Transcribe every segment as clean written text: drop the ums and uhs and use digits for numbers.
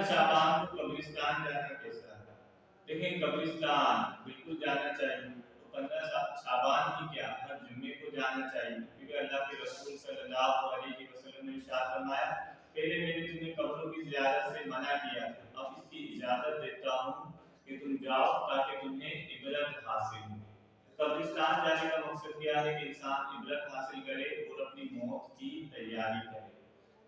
شعبان کو قبرستان جانا کیسا ہے؟ دیکھیں قبرستان بالکل جانا چاہیے، تو 15 شعبان ہی کیا ہر جمعے کو جانا چاہیے، کیونکہ اللہ کے رسول صلی اللہ علیہ وسلم نے ارشاد فرمایا پہلے میں نے تمہیں قبروں کی زیارت سے منع کیا تھا، اب اس کی اجازت دیتا ہوں کہ تم جاؤ تاکہ تمہیں عبرت حاصل ہو۔ قبرستان جانے کا مقصد کیا ہے کہ انسان عبرت حاصل کرے اور اپنی موت کی تیاری کرے۔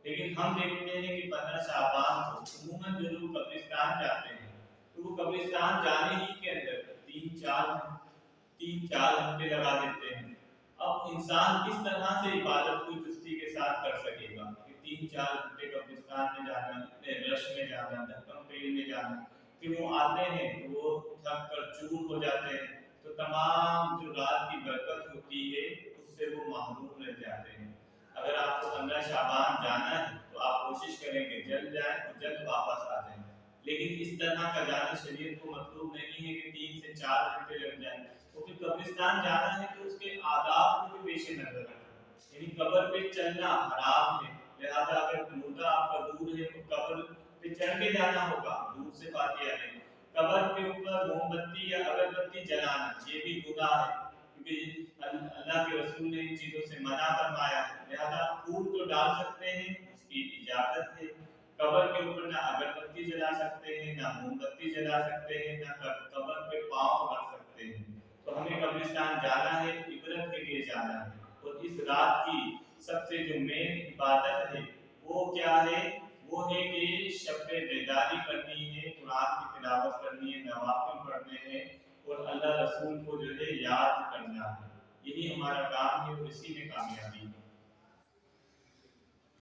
لیکن ہم دیکھتے ہیں کہ 15 شعبان کو عموماً جو لوگ قبرستان جاتے ہیں تو وہ قبرستان جانے ہی کے اندر تین چار گھنٹے لگا دیتے ہیں۔ اب انسان کس طرح سے عبادت کو چستی کے ساتھ کر سکے گا کہ 3-4 گھنٹے قبرستان میں جانا، اتنے رش میں جانا، دھکم پیل میں جانا، پھر وہ آتے ہیں تو وہ تھک کر چور ہو جاتے ہیں، تو تمام جو رات کی برکت ہوتی ہے اس سے وہ محروم رہ جاتے ہیں۔ اگر آپ کو 15 شعبان جانا ہے تو آپ کوشش کریں کہ جلد جائیں اور جلد واپس آ جائیں، لیکن اس طرح کا جانا شریعت کو مطلوب نہیں ہے کہ 3 سے 4 گھنٹے لگ جائیں، کیونکہ قبرستان جانا ہے تو اس کے آداب کو بھی پیش نظر رکھیں، یعنی قبر پہ چلنا حرام ہے، لہذا اگر مردہ آپ کا دور ہے تو قبر پہ چڑھ کے جانا ہوگا، دور سے فاتحہ نہیں۔ قبر کے اوپر موم بتی یا اگربتی جلانا یہ بھی گناہ ہے، کیونکہ اللہ کے رسول نے ان چیزوں سے منع فرمایا ہے، لہذا پھول تو ڈال سکتے ہیں، اس کی اجازت ہے۔ قبر کے اوپر نہ اگربتی جلا سکتے ہیں، نہ موم بتی جلا سکتے ہیں، نہ قبر پہ پاؤں رکھ سکتے ہیں۔ تو ہمیں قبرستان جانا ہے، عبرت کے لیے جانا ہے، اور اس رات کی سب سے جو مین عبادت ہے وہ کیا ہے؟ وہ ہے کہ شب بیداری کرنی ہے، قرآن کی تلاوت کرنی ہے، نوافل پڑھنے ہیں، اور اللہ رسول کو جو ہے یاد کرنا ہے۔ یہی ہمارا کام